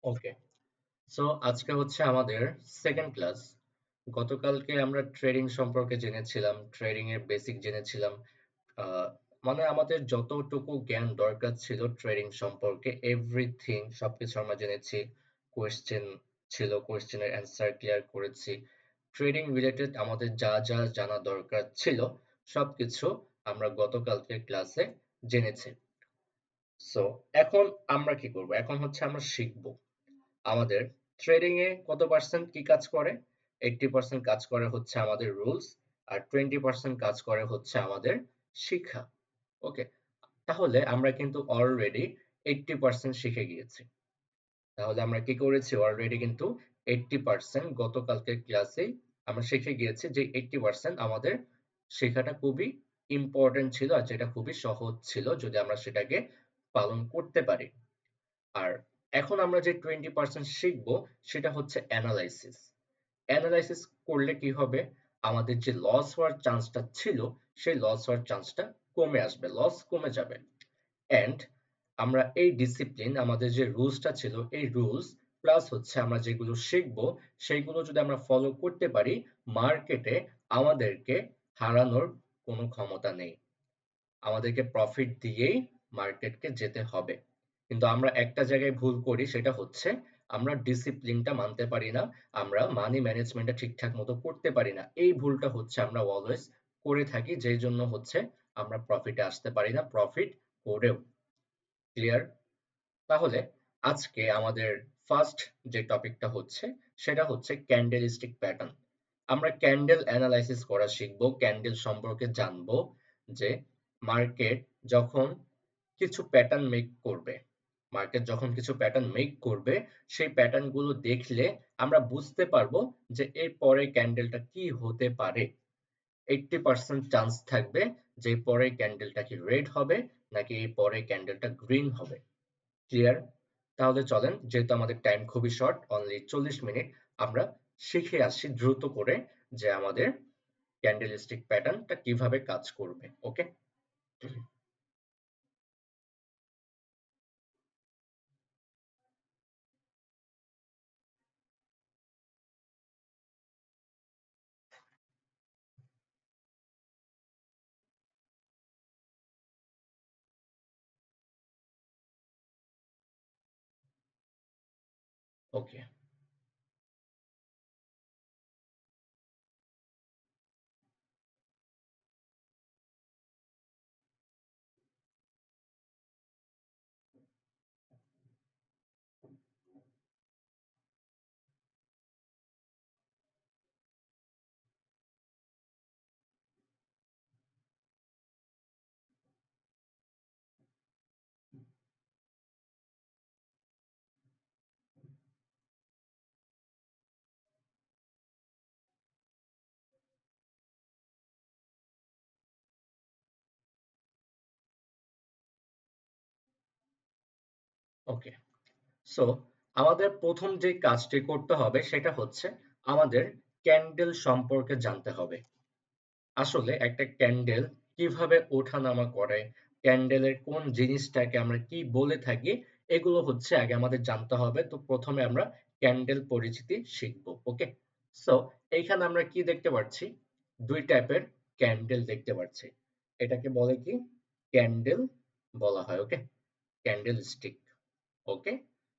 ওকে, so আজকে হচ্ছে আমাদের সেকেন্ড ক্লাস। গতকালকে আমরা ট্রেডিং সম্পর্কে জেনেছিলাম, ট্রেডিং এর বেসিক জেনেছিলাম। মানে আমাদের যতটুকু জ্ঞান দরকার ছিল ট্রেডিং সম্পর্কে এভরিথিং সবকিছু আমরা জেনেছি। কোয়েশ্চেন ছিল, কোয়েশ্চেনের অ্যান্সার ক্লিয়ার করেছি। ট্রেডিং রিলেটেড আমাদের যা যা জানা দরকার ছিল সবকিছু আমরা গতকালকে ক্লাসে জেনেছি। সো এখন আমরা কি করব? এখন হচ্ছে আমরা শিখব আমাদের ট্রেডিং এ কত পার্সেন্ট কি কাজ করে। 80% কাজ করে হচ্ছে আমাদের রুলস, আর 20% কাজ করে হচ্ছে আমাদের শিক্ষা। ওকে, তাহলে আমরা কিন্তু অলরেডি 80% শিখে গিয়েছি। তাহলে আমরা কি করেছি? অলরেডি কিন্তু 80% গতকালকের ক্লাসেই আমরা শিখে গিয়েছি যে 80% আমাদের শেখাটা খুবই ইম্পর্টেন্ট ছিল, আর যেটা খুবই সহজ ছিল যদি আমরা সেটাকে পালন করতে পারি। আর এখন আমরা যে 20% শিখবো সেটা হচ্ছে অ্যানালাইসিস। অ্যানালাইসিস করলে কি হবে? আমাদের যে লস হওয়ার চান্সটা ছিল সেই লস হওয়ার চান্সটা কমে আসবে, লস কমে যাবে। অ্যান্ড আমরা এই ডিসিপ্লিন, আমাদের যে রুলসটা ছিল এই রুলস প্লাস হচ্ছে আমরা যেগুলো শিখবো সেইগুলো যদি আমরা ফলো করতে পারি, মার্কেটে আমাদেরকে হারানোর কোনো ক্ষমতা নেই। আমাদেরকে প্রফিট দিয়েই মার্কেটকে যেতে হবে। কিন্তু আমরা একটা জায়গায় ভুল করি, সেটা হচ্ছে আমরা ডিসিপ্লিনটা মানতে পারি না, আমরা মানি ম্যানেজমেন্টটা ঠিকঠাক মতো করতে পারি না। এই ভুলটা হচ্ছে আমরা অলওয়েজ করে থাকি, যেই জন্য হচ্ছে আমরা প্রফিটে আসতে পারি না, প্রফিট করেও। ক্লিয়ার? তাহলে আজকে আমাদের ফার্স্ট যে টপিকটা হচ্ছে সেটা হচ্ছে ক্যান্ডেলিস্টিক প্যাটার্ন। আমরা ক্যান্ডেল অ্যানালাইসিস করা শিখবো, ক্যান্ডেল সম্পর্কে জানবো যে মার্কেট যখন কিছু প্যাটার্ন মেক করবে, মার্কেট যখন কিছু প্যাটার্ন মেক করবে সেই প্যাটার্ন গুলো দেখলে আমরা বুঝতে পারবো যে এর পরে ক্যান্ডেলটা কি হতে পারে। 80% চান্স থাকবে যে পরে ক্যান্ডেলটা কি রেড হবে নাকি এই পরে ক্যান্ডেলটা গ্রিন হবে। ক্লিয়ার? তাহলে চলেন, যেহেতু আমাদের টাইম খুবই শর্ট, অনলি 40 মিনিট, আমরা শিখে আসি দ্রুত করে যে আমাদের ক্যান্ডেলস্টিক প্যাটার্নটা কিভাবে কাজ করবে। ওকে, ওকে, ওকে। সো আমাদের প্রথম যে কাজটি করতে হবে সেটা হচ্ছে আমাদের ক্যান্ডেল সম্পর্কে জানতে হবে। আসলে একটা ক্যান্ডেল কিভাবে ওঠানামা করে, ক্যান্ডেলের কোন জিনিসটাকে আমরা কি বলে থাকি, এগুলো হচ্ছে আগে আমাদের জানতে হবে। তো প্রথমে আমরা ক্যান্ডেল পরিচিতি শিখবো। ওকে, সো এইখানে আমরা কি দেখতে পাচ্ছি? দুই টাইপের ক্যান্ডেল দেখতে পাচ্ছি। এটাকে বলে কি? ক্যান্ডেল বলা হয়। ওকে, ক্যান্ডেল স্টিক। ওকে,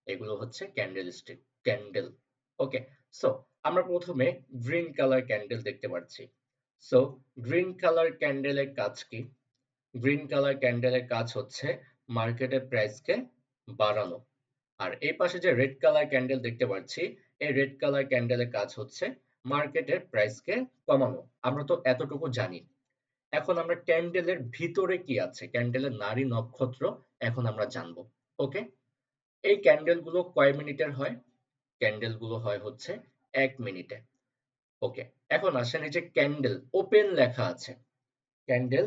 এগুলো হচ্ছে ক্যান্ডেল স্টিক, ক্যান্ডেল। ওকে, সো আমরা প্রথমে গ্রিন কালার ক্যান্ডেল দেখতে পাচ্ছি। সো গ্রিন কালার ক্যান্ডেলের কাজ কি? গ্রিন কালার ক্যান্ডেলের কাজ হচ্ছে মার্কেটের প্রাইসকে বাড়ানো। আর এই পাশে যে রেড কালার ক্যান্ডেল দেখতে পাচ্ছি, এই রেড কালার ক্যান্ডেলের কাজ হচ্ছে মার্কেটের প্রাইসকে কমানো। আমরা তো এতটুকু জানি। এখন আমরা ক্যান্ডেলের ভিতরে কি আছে, ক্যান্ডেলের নাড়ি নক্ষত্র এখন আমরা জানবো। ওকে, এই ক্যান্ডেল গুলো কয় মিনিটের হয়? ক্যান্ডেল গুলো হয় হচ্ছে 1 মিনিটে। ওকে, এখন আসেন, এই যে ক্যান্ডেল ওপেন লেখা আছে, ক্যান্ডেল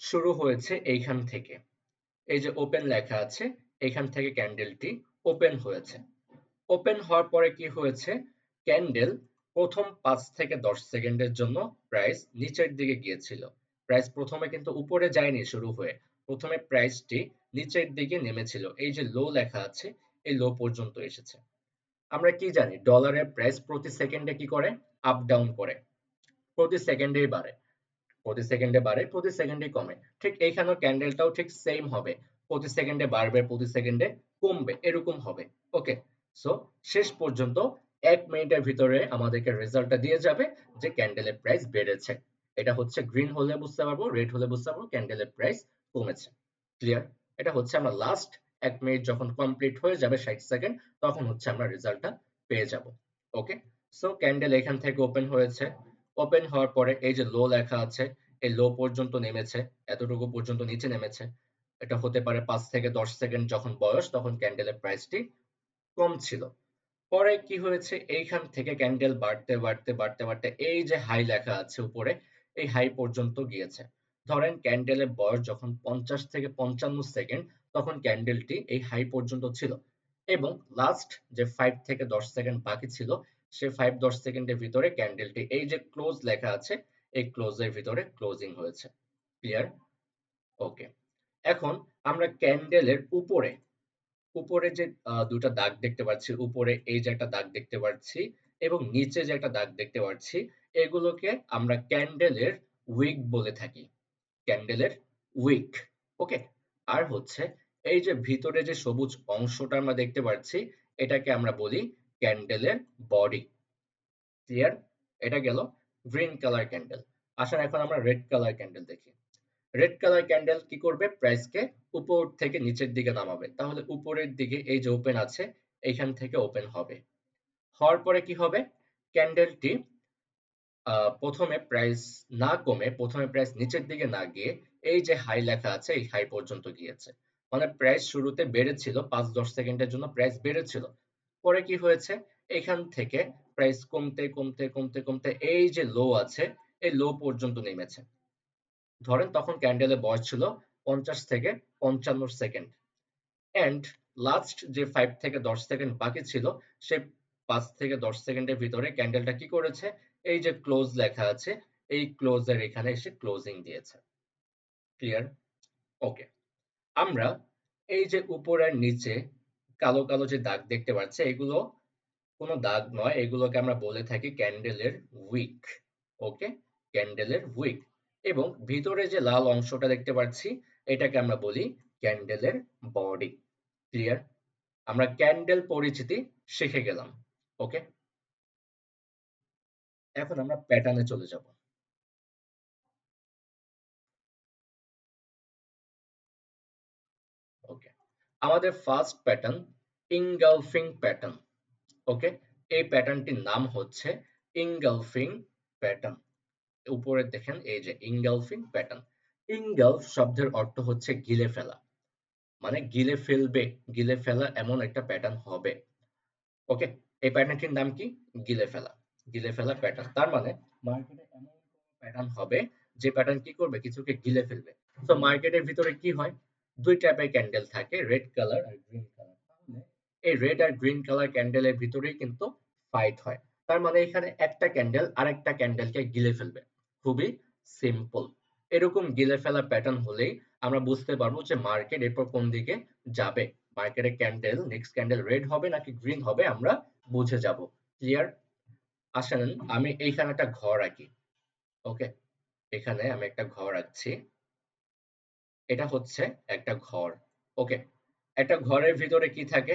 শুরু হয়েছে এইখান থেকে, এই যে ওপেন লেখা আছে এখান থেকে ক্যান্ডেলটি ওপেন হয়েছে। ওপেন হওয়ার পরে কি হয়েছে? ক্যান্ডেল প্রথম 5 থেকে 10 সেকেন্ডের জন্য প্রাইস নিচের দিকে গিয়েছিল। প্রাইস প্রথমে কিন্তু উপরে যায়নি শুরু হয়ে, প্রথমে প্রাইসটি নিচের দিকে নেমেছিল। এই যে লো লেখা আছে এই লো পর্যন্ত এসেছে। আমরা কি জানি ডলারের প্রাইস প্রতি সেকেন্ডে কি করে? আপ ডাউন করে। প্রতি সেকেন্ডেই বাড়ে। প্রতি সেকেন্ডে বাড়ে, প্রতি সেকেন্ডে কমে। ঠিক এইখানেও ক্যান্ডেলটাও ঠিক সেম হবে। প্রতি সেকেন্ডে বাড়বে, প্রতি সেকেন্ডে কমবে, এরকম হবে। ওকে? সো শেষ পর্যন্ত ১ মিনিটের ভিতরে আমাদেরকে রেজাল্টটা দিয়ে যাবে যে ক্যান্ডেলের প্রাইস বেড়েছে। এটা হচ্ছে গ্রিন হলে বুঝতে পারবো, রেড হলে বুঝতে পারবো ক্যান্ডেলের প্রাইস কমেছে। ক্লিয়ার? এটা হচ্ছে আমরা লাস্ট ১ মিনিট যখন কমপ্লিট হয়ে যাবে ৬০ সেকেন্ড তখন হচ্ছে আমরা রেজাল্টটা পেয়ে যাব। ওকে? সো ক্যান্ডেল এখান থেকে ওপেন হয়েছে। ওপেন হওয়ার পরে এই যে লো লেখা আছে, এই লো পর্যন্ত নেমেছে, এতটুকু পর্যন্ত নিচে নেমেছে। এটা হতে পারে ৫ থেকে ১০ সেকেন্ড যখন বয়স তখন ক্যান্ডেলের প্রাইসটি কম ছিল। পরে কি হয়েছে এইখান থেকে ক্যান্ডেল বাড়তে বাড়তে বাড়তে বাড়তে এই যে হাই লেখা আছে উপরে এই হাই পর্যন্ত গিয়েছে। ধরেন ক্যান্ডেলের বয়স যখন ৫০ থেকে ৫৫ সেকেন্ড তখন ক্যান্ডেলটি এই হাই পর্যন্ত ছিল এবং লাস্ট যে ৫ থেকে ১০ সেকেন্ড বাকি ছিল সে ৫-১০ সেকেন্ডের ভিতরে ক্যান্ডেলটি এই যে ক্লোজ লেখা আছে এই ক্লোজের ভিতরে ক্লোজিং হয়েছে। ক্লিয়ার? ওকে। এখন আমরা ক্যান্ডেলের উপরে উপরে যে দুটা দাগ দেখতে পাচ্ছি, উপরে এই যে একটা দাগ দেখতে পাচ্ছি এবং নিচে যে একটা দাগ দেখতে পাচ্ছি, এগুলোকে আমরা ক্যান্ডেলের উইক বলে থাকি। ক্যান্ডেলের উইক। ওকে? আর হচ্ছে এই যে ভিতরে যে সবুজ অংশটা আমরা দেখতে পাচ্ছি, এটাকে আমরা বলি ক্যান্ডেলের বডি। ক্লিয়ার? এটা গেল গ্রিন কালার ক্যান্ডেল। আসেন এখন আমরা রেড কালার ক্যান্ডেল দেখি। রেড কালার ক্যান্ডেল কি করবে? প্রাইসকে উপর থেকে নিচের দিকে নামাবে। তাহলে উপরের দিকে এই যে ওপেন আছে, এইখান থেকে ওপেন হবে। হওয়ার পরে কি হবে? ক্যান্ডেলটি ১ম এ প্রাইস না কমে, ১ম এ প্রাইস নিচের দিকে না গিয়ে এই যে হাই লেখা আছে, এই হাই পর্যন্ত গিয়েছে। মানে প্রাইস শুরুতে বেড়েছিল ৫-১০ সেকেন্ডের জন্য প্রাইস বেড়েছিল। পরে কি হয়েছে? এখান থেকে প্রাইস কমতে, কমতে, কমতে, কমতে এই যে লো আছে, এই লো পর্যন্ত নেমেছে। ধরেন তখন ক্যান্ডেলের বয়স ছিল ৫০ থেকে ৫৫ সেকেন্ড অ্যান্ড লাস্ট যে ৫ থেকে ১০ সেকেন্ড বাকি ছিল সে ৫ থেকে ১০ সেকেন্ডের ভিতরে ক্যান্ডেলটা কি করেছে? এই যে ক্লোজ লেখা আছে এই ক্লোজের এখানে এসে ক্লোজিং দিয়েছে। ক্লিয়ার? ওকে। আমরা এই যে উপর আর নিচে কালো, কালো যে দাগ দেখতে পাচ্ছি এগুলো কোনো দাগ নয়, এগুলোকে আমরা বলে থাকি ক্যান্ডেলের উইক। ওকে? ক্যান্ডেলের উইক এবং ভিতরে যে লাল অংশটা দেখতে পাচ্ছি এটাকে আমরা বলি ক্যান্ডেলের বডি। ক্লিয়ার? আমরা ক্যান্ডেল পরিচিতি শিখে গেলাম। ওকে? এখন আমরা প্যাটার্নে চলে যাব। ওকে। আমাদের ফার্স্ট প্যাটার্ন ইনগালফিং প্যাটার্ন। ওকে? এই প্যাটার্নটির নাম হচ্ছে ইনগালফিং প্যাটার্ন। উপরে দেখেন এই যে ইনগালফিং প্যাটার্ন। ইনগালফ শব্দের অর্থ হচ্ছে গিলে ফেলা। মানে গিলে ফেলবে, গিলে ফেলা এমন একটা প্যাটার্ন হবে। ওকে? এই প্যাটার্নটির নাম কি? গিলে ফেলা। গিলে ফেলা প্যাটার্ন। তার মানে মার্কেটে এমন প্যাটার্ন হবে যে প্যাটার্ন কি করবে? কিছুকে গিলে ফেলবে। তো মার্কেটের ভিতরে কি হয়? ২ টাইপের ক্যান্ডেল থাকে, রেড কালার আর গ্রিন কালার। তাহলে এই রেড আর গ্রিন কালার ক্যান্ডেলের ভিতরেই কিন্তু ফাইট হয়। তার মানে এখানে একটা ক্যান্ডেল আরেকটা ক্যান্ডেলকে গিলে ফেলবে। খুবই সিম্পল। এরকম গিলে ফেলা প্যাটার্ন হলেই আমরা বুঝতে পারবো যে মার্কেট এরপর কোন দিকে যাবে। মার্কেটে ক্যান্ডেল নেক্সট ক্যান্ডেল রেড হবে নাকি গ্রিন হবে আমরা বুঝে যাব। ক্লিয়ার? আসেন আমি এইখানে একটা ঘর আঁকি। ওকে? এখানে আমি একটা ঘর আঁকছি। এটা হচ্ছে একটা ঘর। ওকে? একটা ঘরের ভিতরে কি থাকে?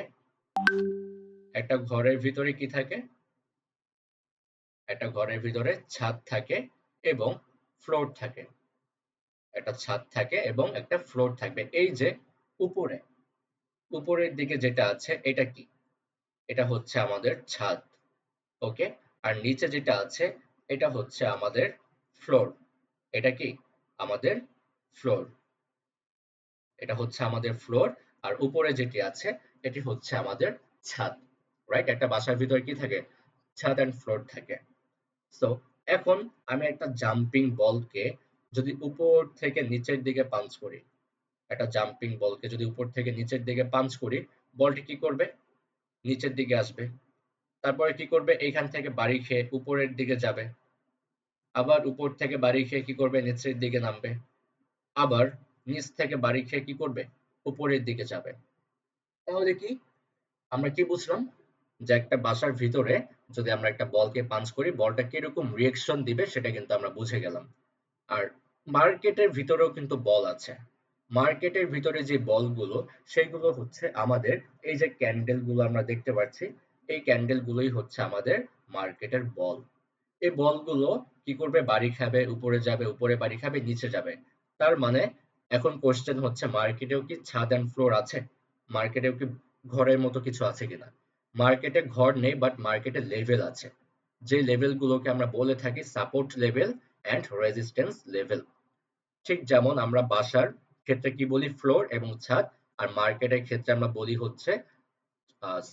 একটা ঘরের ভিতরে কি থাকে? একটা ঘরের ভিতরে ছাদ থাকে এবং ফ্লোর থাকে। একটা ছাদ থাকে এবং একটা ফ্লোর থাকবে। এই যে উপরে, উপরের দিকে যেটা আছে এটা কি? এটা হচ্ছে আমাদের ছাদ। ওকে? আর নিচে যেটা আছে এটা হচ্ছে আমাদের ফ্লোর। এটা কি? আমাদের ফ্লোর। এটা হচ্ছে আমাদের ফ্লোর আর উপরে যেটি আছে এটি হচ্ছে আমাদের ছাদ। রাইট? একটা বাসার ভিতরে কি থাকে? ছাদ অ্যান্ড ফ্লোর থাকে। সো এখন আমি একটা জাম্পিং বলকে যদি উপর থেকে নিচের দিকে পাঞ্চ করি, একটা জাম্পিং বলকে যদি উপর থেকে নিচের দিকে পাঞ্চ করি, বলটি কি করবে? নিচের দিকে আসবে। তারপরে কি করবে? এইখান থেকে বাড়ি খেয়ে উপরের দিকে যাবে। আবার উপর থেকে বাড়ি খেয়ে কি করবে? নিচের দিকে নামবে। আবার নিচ থেকে বাড়ি খেয়ে কি করবে? উপরের দিকে যাবে। তাহলে কি? আমরা কি বুঝলাম যে একটা বাসার ভিতরে যদি আমরা একটা বলকে পাঞ্চ করি বলটা কিরকম রিয়েকশন দিবে সেটা কিন্তু আমরা বুঝে গেলাম। আর মার্কেটের ভিতরেও কিন্তু বল আছে। মার্কেটের ভিতরে যে বলগুলো সেগুলো হচ্ছে আমাদের এই যে ক্যান্ডেল গুলো আমরা দেখতে পাচ্ছি, এই ক্যান্ডেল গুলোই হচ্ছে আমাদের মার্কেটের বল। এই বলগুলো কি করবে? বাড়ি খাবে, উপরে যাবে, উপরে বাড়ি খাবে, নিচে যাবে। তার মানে এখন কোশ্চেন হচ্ছে মার্কেটেও কি ছাদ এন্ড ফ্লোর আছে? মার্কেটেও কি ঘরের মতো কিছু আছে কিনা? মার্কেটে ঘর নেই বাট মার্কেটে লেভেল আছে। যে লেভেল গুলোকে আমরা বলে থাকি support level and resistance level. ঠিক যেমন আমরা বাসার ক্ষেত্রে কি বলি? ফ্লোর এবং ছাদ। আর মার্কেটের ক্ষেত্রে আমরা বলি হচ্ছে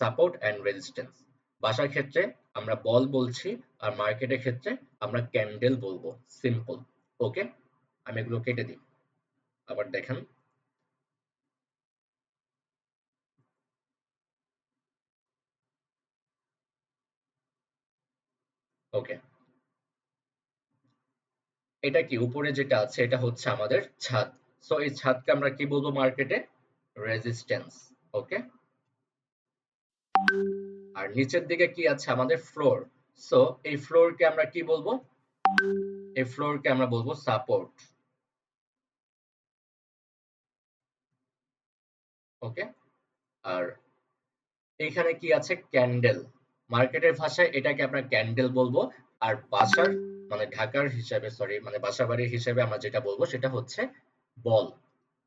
সাপোর্ট এন্ড রেজিস্ট্যান্স। বাসার ক্ষেত্রে আমরা বল বলছি আর মার্কেটের ক্ষেত্রে আমরা ক্যান্ডেল বলবো। সিম্পল। ওকে, আমি এগুলো কেটে দিই। আবার দেখেন। ওকে, এটা কি উপরে যেটা আছে এটা হচ্ছে আমাদের ছাদ। সো এই ছাদকে আমরা কি বলবো মার্কেটে? রেজিস্ট্যান্স। ওকে, আর নিচের দিকে কি আছে? আমাদের ফ্লোর। সো এই ফ্লোরকে আমরা কি বলবো? এই ফ্লোরকে আমরা বলবো সাপোর্ট। ওকে, আর এইখানে কি আছে? ক্যান্ডেল। মার্কেটের ভাষায় এটাকে আমরা ক্যান্ডেল বলবো। আর বাসার মানে ঢাকার হিসাবে সরি মানে বাসাবাড়ির হিসেবে আমরা যেটা বলবো সেটা হচ্ছে বল।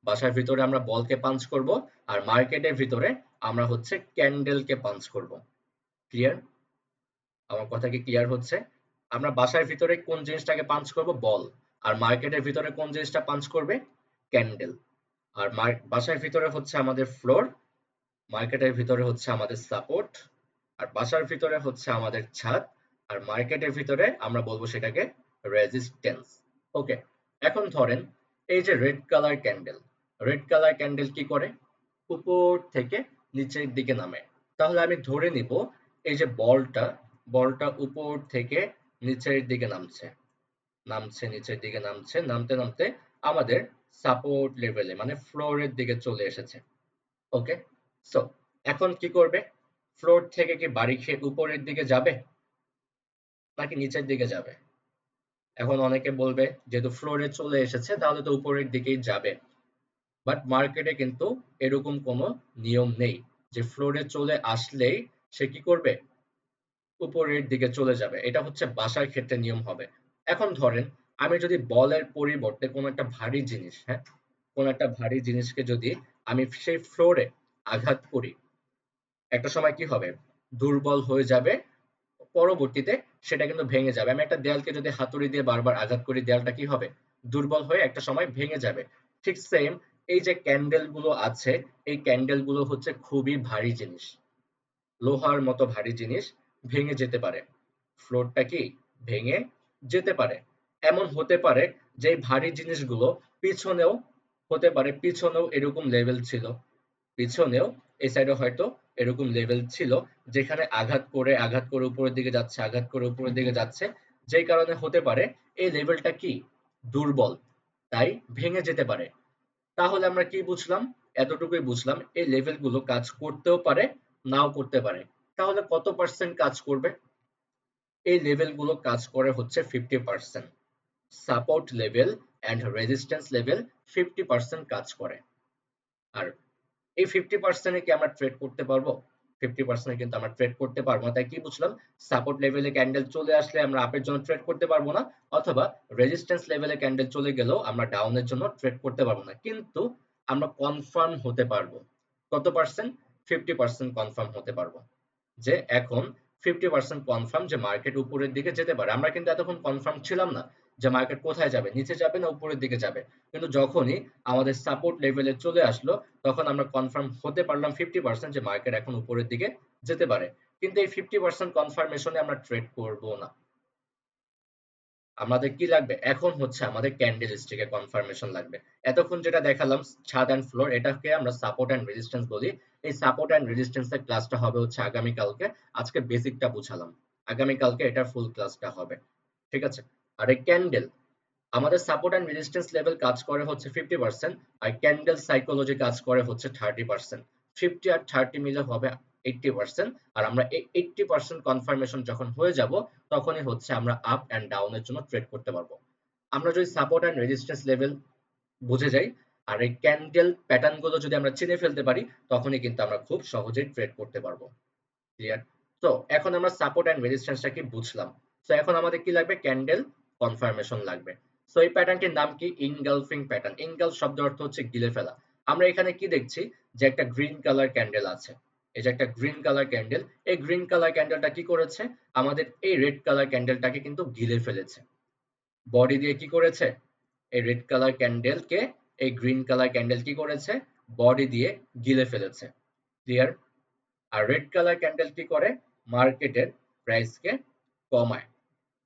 বাসার ভিতরে আমরা বলকে পাঞ্চ করব আর মার্কেটের ভিতরে আমরা হচ্ছে ক্যান্ডেলকে পাঞ্চ করব। ক্লিয়ার? আমার কথা কি ক্লিয়ার হচ্ছে? আমরা বাসার ভিতরে কোন জিনিসটাকে পাঞ্চ করব? বল। আর মার্কেটের ভিতরে কোন জিনিসটা পাঞ্চ করবে? ক্যান্ডেল। আর বাসার ভিতরে হচ্ছে আমাদের ফ্লোর, মার্কেটের ভিতরে হচ্ছে আমাদের সাপোর্ট, আর বাসার ভিতরে হচ্ছে আমাদের ছাদ, আর মার্কেটের ভিতরে আমরা বলবো সেটাকে রেজিস্ট্যান্স। ওকে, এখন ধরেন এই যে red colour candle, red colour candle কি করে? উপর থেকে নিচের দিকে নামে। তাহলে আমি ধরে নিব এই যে বলটা, বলটা উপর থেকে নিচের দিকে নামছে, নামছে নিচের দিকে নামছে, নামতে নামতে আমাদের সাপোর্ট লেভেলে মানে ফ্লোরের দিকে চলে এসেছে। ওকে, সো এখন কি করবে? ফ্লোর থেকে কি বাড়ি খেয়ে উপরের দিকে যাবে নাকি নিচের দিকে যাবে? এখন অনেকে বলবে যেহেতু ফ্লোরে চলে এসেছে তাহলে তো উপরের দিকেই যাবে। বাট মার্কেটে কিন্তু এরকম কোনো নিয়ম নেই যে ফ্লোরে চলে আসলেই সে কি করবে? উপরের দিকে চলে যাবে। এটা হচ্ছে বাসার ক্ষেত্রে নিয়ম হবে। এখন ধরেন আমি যদি বলের পরিবর্তে কোনো একটা ভারী জিনিস, হ্যাঁ, কোনো একটা ভারী জিনিসকে যদি আমি সেই ফ্লোরে আঘাত করি, একটা সময় কি হবে? দুর্বল হয়ে যাবে, পরবর্তীতে সেটা কিন্তু ভেঙে যাবে। আমি একটা দেয়ালকে যদি হাতুড়ি দিয়ে বারবার আঘাত করি, দেয়ালটা কি হবে? দুর্বল হয়ে একটা সময় ভেঙে যাবে। ঠিক সেম এই যে ক্যান্ডেল গুলো আছে, এই ক্যান্ডেল গুলো হচ্ছে খুবই ভারী জিনিস, লোহার মতো ভারী জিনিস, ভেঙে যেতে পারে। ফ্লোরটা কি ভেঙে যেতে পারে। এমন হতে পারে যে এই ভারী জিনিসগুলো পিছনেও হতে পারে, পিছনেও এরকম লেভেল ছিল, পিছনেও এই সাইডে হয়তো এরকম লেভেল ছিল যেখানে আঘাত করে উপরের দিকে যাচ্ছে, আঘাত করে উপরের দিকে যাচ্ছে, যেই কারণে হতে পারে এই লেভেলটা কি দুর্বল, তাই ভেঙে যেতে পারে। তাহলে আমরা কি বুঝলাম? এতটুকুই বুঝলাম এই লেভেল গুলো কাজ করতেও পারে, নাও করতে পারে। তাহলে কত পার্সেন্ট কাজ করবে? এই লেভেল গুলো কাজ করে হচ্ছে 50%। Support level and resistance level 50% কাজ করে। আর এই 50% এ কি আমরা ট্রেড করতে পারবো? 50% এ কিন্তু আমরা ট্রেড করতে পারবো না। তাই কি বুঝলাম? সাপোর্ট লেভেলে ক্যান্ডেল চলে আসলে আমরা আপের জন্য ট্রেড করতে পারবো না, অথবা রেজিস্ট্যান্স লেভেলে ক্যান্ডেল চলে গেলেও আমরা ডাউনের জন্য ট্রেড করতে পারবো না। কিন্তু আমরা কনফার্ম হতে পারবো। কত পার্সেন্ট? 50% কনফার্ম হতে পারবো। যে এখন 50% কনফার্ম যে মার্কেট উপরের দিকে যেতে পারে। আমরা কিন্তু এতক্ষণ কনফার্ম ছিলাম না যে মার্কেট কোথায় যাবে, নিচে যাবে না উপরের দিকে যাবে। কিন্তু যখনই আমাদের সাপোর্ট লেভেলে চলে আসলো তখন আমরা কনফার্ম হতে পারলাম 50% যে মার্কেট এখন উপরের দিকে যেতে পারে। কিন্তু এই 50% কনফার্মেশনে আমরা ট্রেড করব না। আমাদের কি লাগবে? এখন হচ্ছে আমাদের ক্যান্ডেল স্টিকের কনফার্মেশন লাগবে। এতক্ষণ যেটা দেখালাম ছাদ এন্ড ফ্লোর, এটাকে আমরা সাপোর্ট এন্ড রেজিস্ট্যান্স বলি। এই সাপোর্ট এন্ড রেজিস্ট্যান্স এর ক্লাসটা হবে হচ্ছে আগামী কালকে। আজকে বেসিকটা বুঝালাম। আগামী কালকে এটার ফুল ক্লাসটা হবে। ঠিক আছে? আর এই ক্যান্ডেল, আমাদের সাপোর্ট এন্ড রেজিস্ট্যান্স লেভেল কাজ করে হচ্ছে 50%, আর ক্যান্ডেল সাইকোলজি কাজ করে হচ্ছে 30%। 50 আর 30 মিলে হবে 80%, আর আমরা এই 80% কনফার্মেশন যখন হয়ে যাব তখনই হচ্ছে আমরা আপ এন্ড ডাউনের জন্য ট্রেড করতে পারবো। আমরা যদি সাপোর্ট এন্ড রেজিস্ট্যান্স লেভেল বুঝে যাই আর এই ক্যান্ডেল প্যাটার্ন গুলো যদি আমরা চিনে ফেলতে পারি তখনই কিন্তু আমরা খুব সহজেই ট্রেড করতে পারবো। ক্লিয়ার? তো এখন আমরা সাপোর্ট এন্ড রেজিস্ট্যান্সটা কি বুঝলাম। তো এখন আমাদের কি লাগবে? ক্যান্ডেল কনফার্মেশন লাগবে। সো এই প্যাটার্নটির নাম কি? Engulfing pattern. ইনগালফ শব্দের অর্থ হচ্ছে গিলে ফেলা। আমরা এখানে কি দেখছি যে একটা গ্রিন কালার ক্যান্ডেল আছে। এই যে একটা গ্রিন কালার ক্যান্ডেল, এই গ্রিন কালার ক্যান্ডেলটা কি করেছে? আমাদের এই রেড কালার ক্যান্ডেলটাকে কিন্তু গিলে ফেলেছে। বডি দিয়ে কি করেছে? এই রেড কালার ক্যান্ডেলকে এই গ্রিন কালার ক্যান্ডেল কি করেছে? বডি দিয়ে গিলে ফেলেছে। ক্লিয়ার? আর রেড কালার ক্যান্ডেল কি করে? মার্কেটের প্রাইসকে কমায়।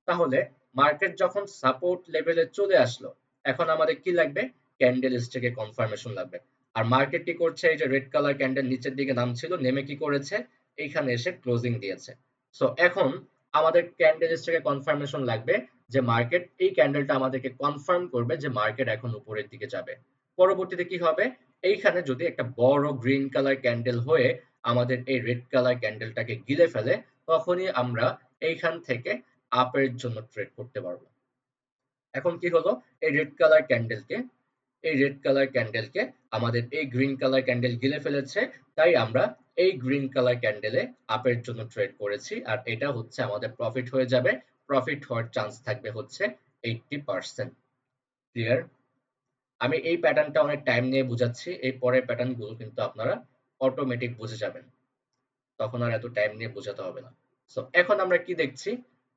তাহলে মার্কেট যখন সাপোর্ট লেভেলে চলে আসলো, এখন আমাদের কি লাগবে? ক্যান্ডেল স্টিকে কনফার্মেশন লাগবে। আর মার্কেট কি করছে? এই যে রেড কালার ক্যান্ডেল নিচের দিকে নামছিল, নেমে কি করেছে? এইখানে এসে ক্লোজিং দিয়েছে। সো এখন আমাদের ক্যান্ডেল স্টিকে কনফার্মেশন লাগবে যে মার্কেট এই ক্যান্ডেলটা আমাদেরকে কনফার্ম করবে যে মার্কেট এখন উপরের দিকে যাবে। পরবর্তীতে কি হবে? এইখানে যদি একটা বড় গ্রিন কালার ক্যান্ডেল হয়ে আমাদের এই রেড কালার ক্যান্ডেলটাকে গিলে ফেলে, তখনই আমরা এইখান থেকে আপের জন্য ট্রেড করতে পারবো। এখন কি হলো? এই রেড কালার ক্যান্ডেলকে আমাদের এই গ্রিন কালার ক্যান্ডেল গিলে ফেলেছে, তাই আমরা এই গ্রিন কালার ক্যান্ডেলে আপের জন্য ট্রেড করেছি, আর এটা হচ্ছে আমাদের প্রফিট হয়ে যাবে। প্রফিট হওয়ার চান্স থাকবে হচ্ছে 80%। ক্লিয়ার? আমি এই প্যাটার্নটা অনেক টাইম নিয়ে বুঝাচ্ছি, এই পরের প্যাটার্ন গুলো কিন্তু আপনারা অটোমেটিক বুঝে যাবেন, তখন আর এত টাইম নিয়ে বোঝাতে হবে না। সো এখন আমরা কি দেখছি?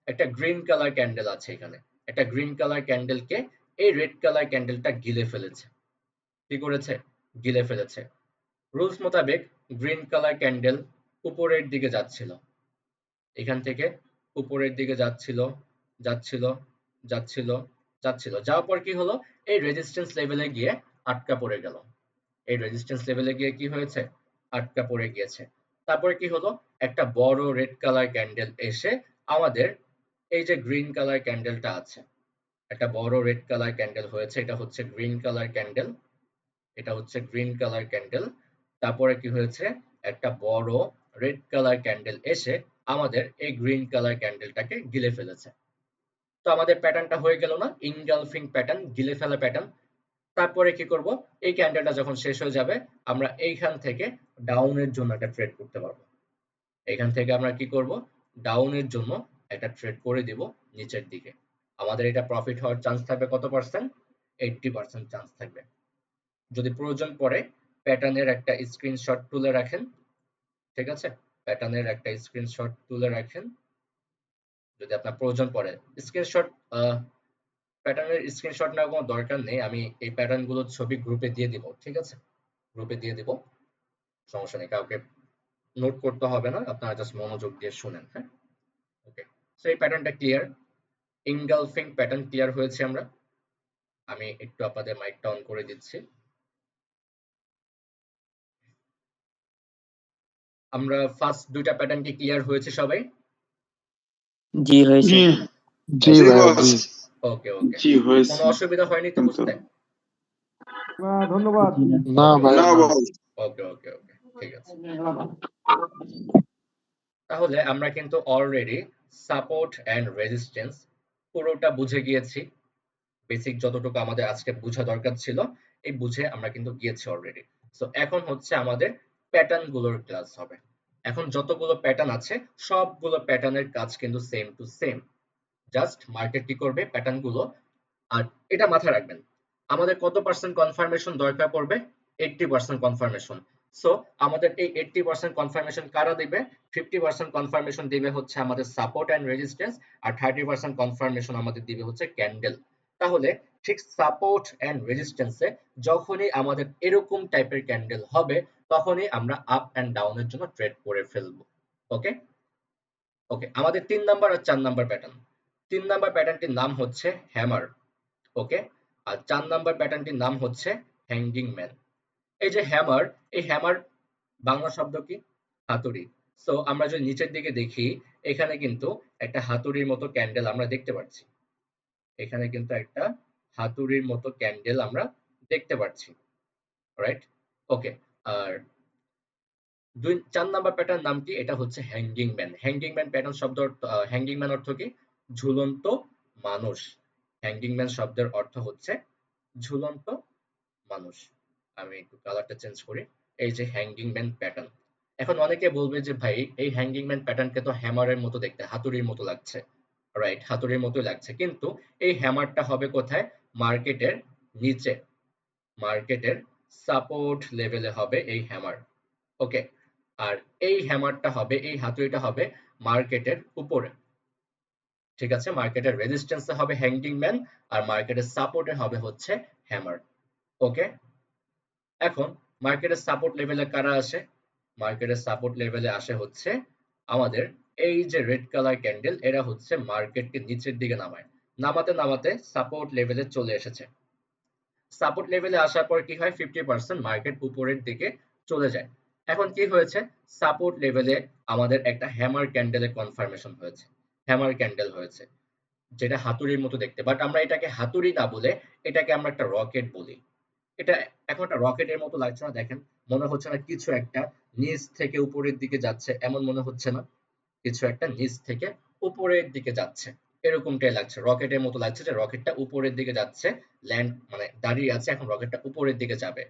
একটা গ্রিন কালার ক্যান্ডেল আছে এখানে। একটা গ্রিন কালার ক্যান্ডেলকে এই রেড কালার ক্যান্ডেলটা গিলে ফেলেছে। কি করেছে? গিলে ফেলেছে। রুলস মোতাবেক গ্রিন কালার ক্যান্ডেল উপরের দিকে যাচ্ছিল। এখান থেকে উপরের দিকে যাচ্ছিল, যাচ্ছিল, যাচ্ছিল, যাচ্ছিল। যাওয়ার পর কি হলো? এই রেজিস্ট্যান্স লেভেলে গিয়ে আটকা পড়ে গেল। এই রেজিস্ট্যান্স লেভেলে গিয়ে কি হয়েছে? আটকা পড়ে গিয়েছে। তারপরে কি হলো? একটা বড় রেড কালার ক্যান্ডেল এসে আমাদের এই যে গ্রিন কালার ক্যান্ডেলটা আছে, একটা বড় রেড কালার ক্যান্ডেল হয়েছে, এটা হচ্ছে গ্রিন কালার ক্যান্ডেল, এটা হচ্ছে গ্রিন কালার ক্যান্ডেল। তারপরে কি হয়েছে? একটা বড় রেড কালার ক্যান্ডেল এসে আমাদের এই গ্রিন কালার ক্যান্ডেলটাকে গিলে ফেলেছে। তো আমাদের প্যাটার্নটা হয়ে গেল না? ইনগালফিং প্যাটার্ন, গিলে ফেলা প্যাটার্ন। তারপরে কি করব? এই ক্যান্ডেলটা যখন শেষ হয়ে যাবে আমরা এইখান থেকে ডাউনের জন্য একটা ট্রেড করতে পারবো। এখান থেকে আমরা কি করব? ডাউনের জন্য একটা ট্রেড করে দিব নিচের দিকে। আমাদের এটা প্রফিট হওয়ার চান্স থাকবে কত পার্সেন্ট? 80% চান্স থাকবে। যদি প্রয়োজন পড়ে প্যাটার্নের একটা স্ক্রিনশট তুলে রাখেন, ঠিক আছে? প্যাটার্নের একটা স্ক্রিনশট তুলে রাখেন যদি আপনার প্রয়োজন পড়ে। স্ক্রিনশট প্যাটার্নের স্ক্রিনশট নেওয়ার কোনো দরকার নেই। আমি এই প্যাটার্ন গুলোর ছবি গ্রুপে দিয়ে দিব, ঠিক আছে? গ্রুপে দিয়ে দিব, সমস্যা নেই। কাউকে নোট করতে হবে না, আপনারা জাস্ট মনোযোগ দিয়ে শুনেন, হ্যাঁ? ওকে। সো এই প্যাটার্নটা ক্লিয়ার, ইনগালফিং প্যাটার্ন ক্লিয়ার হয়েছে আমরা। আমি একটু আপনাদের মাইকটা অন করে দিচ্ছি। আমরা ফার্স্ট দুইটা প্যাটার্ন কি ক্লিয়ার হয়েছে সবাই? জি হয়েছে। জি জি জি ভাইয়া বস। জি ওকে ওকে। জি হয়েছে কোনো অসুবিধা হয়নি তো কিন্তু বুঝতে? ধন্যবাদ। জি না। না ওকে ভাইয়া না না বস। ওকে ওকে ওকে, ঠিক আছে। তাহলে আমরা কিন্তু অলরেডি সাপোর্ট এন্ড রেজিস্ট্যান্স পুরোটা বুঝে গিয়েছি। বেসিক যতটুকু আমাদের আজকে বোঝা দরকার ছিল এই বুঝে আমরা কিন্তু গিয়েছি অলরেডি। সো এখন হচ্ছে আমাদের প্যাটার্ন গুলোর ক্লাস হবে। এখন যতগুলো প্যাটার্ন আছে সবগুলো প্যাটার্নের কাজ কিন্তু same to same. Just market কি করবে? প্যাটার্ন গুলো, আর এটা মাথায় রাখবেন, আমাদের কত পার্সেন্ট কনফার্মেশন দরকার পড়বে? 80% কনফার্মেশন। সো আমাদের এই 80% কনফার্মেশন কারা দিবে? 50% কনফার্মেশন দিবে হচ্ছে আমাদের সাপোর্ট এন্ড রেজিস্ট্যান্স, আর 30% কনফার্মেশন আমাদের দিবে হচ্ছে ক্যান্ডেল। তাহলে ঠিক সাপোর্ট এন্ড রেজিস্ট্যান্সে যখনই আমাদের এরকম টাইপের ক্যান্ডেল হবে তখনই আমরা আপ এন্ড ডাউনের জন্য ট্রেড করে ফেলবো। ওকে ওকে। আমাদের 3 নাম্বার আর 4 নাম্বার প্যাটার্ন। 3 নাম্বার প্যাটার্নটির নাম হচ্ছে হ্যামার, ওকে। আর 4 নাম্বার প্যাটার্নটির নাম হচ্ছে হ্যাঙ্গিং ম্যান। এই যে হ্যামার, এই হ্যামার বাংলা শব্দ কি? হাতুড়ি। সো আমরা যদি নিচের দিকে দেখি এখানে কিন্তু একটা হাতুড়ির মতো ক্যান্ডেল আমরা দেখতে পাচ্ছি। এখানে কিন্তু একটা হাতুড়ির মতো ক্যান্ডেল আমরা দেখতে পাচ্ছি, রাইট? ওকে। আর 4 নাম্বার প্যাটার্ন নাম কি? এটা হচ্ছে hanging man. Hanging man pattern শব্দ হ্যাঙ্গিং ম্যান অর্থ কি? ঝুলন্ত মানুষ। হ্যাঙ্গিং ম্যান শব্দের অর্থ হচ্ছে ঝুলন্ত মানুষ। আমি একটু কালারটা চেঞ্জ করি। এই যে হ্যাঙ্গিং ম্যান প্যাটার্ন। এখন অনেকে বলবে যে ভাই এই হ্যাঙ্গিং ম্যান প্যাটার্নকে তো হ্যামারের মতো দেখতে, হাতুড়ির মতো লাগছে। রাইট, হাতুড়ির মতোই লাগছে। কিন্তু এই হ্যামারটা হবে কোথায়? মার্কেটের নিচে। মার্কেটের সাপোর্ট লেভেলে হবে এই হ্যামার। ওকে? আর এই হ্যামারটা হবে, এই হাতুড়িটা হবে মার্কেটের উপরে। ঠিক আছে? মার্কেটের রেজিস্ট্যান্স এ হবে হ্যাঙ্গিং ম্যান আর মার্কেটের সাপোর্টে হবে হচ্ছে হ্যামার। ওকে? এখন মার্কেটের সাপোর্ট লেভেলে কারা আসে? মার্কেটের সাপোর্ট লেভেলে আসে হচ্ছে আমাদের এই যে রেড কালার ক্যান্ডেল, এরা হচ্ছে মার্কেটকে নিচের দিকে নামায়। নামাতে নামাতে সাপোর্ট লেভেলে চলে এসেছে। সাপোর্ট লেভেলে আসার পর কি হয়? 50% মার্কেট উপরের দিকে চলে যায়। এখন কি হয়েছে? সাপোর্ট লেভেলে আমাদের একটা হ্যামার ক্যান্ডেলে কনফার্মেশন হয়েছে। হ্যামার ক্যান্ডেল হয়েছে। যেটা হাতুড়ির মতো দেখতে। বাট আমরা এটাকে হাতুড়ি না বলে এটাকে আমরা একটা রকেট বলি। এটা এখন একটা রকেটের মতো লাগছে না? দেখেন, মনে হচ্ছে না কিছু একটা নিচ থেকে উপরের দিকে যাচ্ছে? এমন মনে হচ্ছে না? কিছু একটা নিচ থেকে উপরের দিকে যাচ্ছে, এরকমটাই লাগছে। রকেটের মতো লাগছে যে রকেটটা উপরের দিকে যাচ্ছে, ল্যান্ড মানে দাঁড়িয়ে আছে, এখন রকেটটা উপরের দিকে যাবে।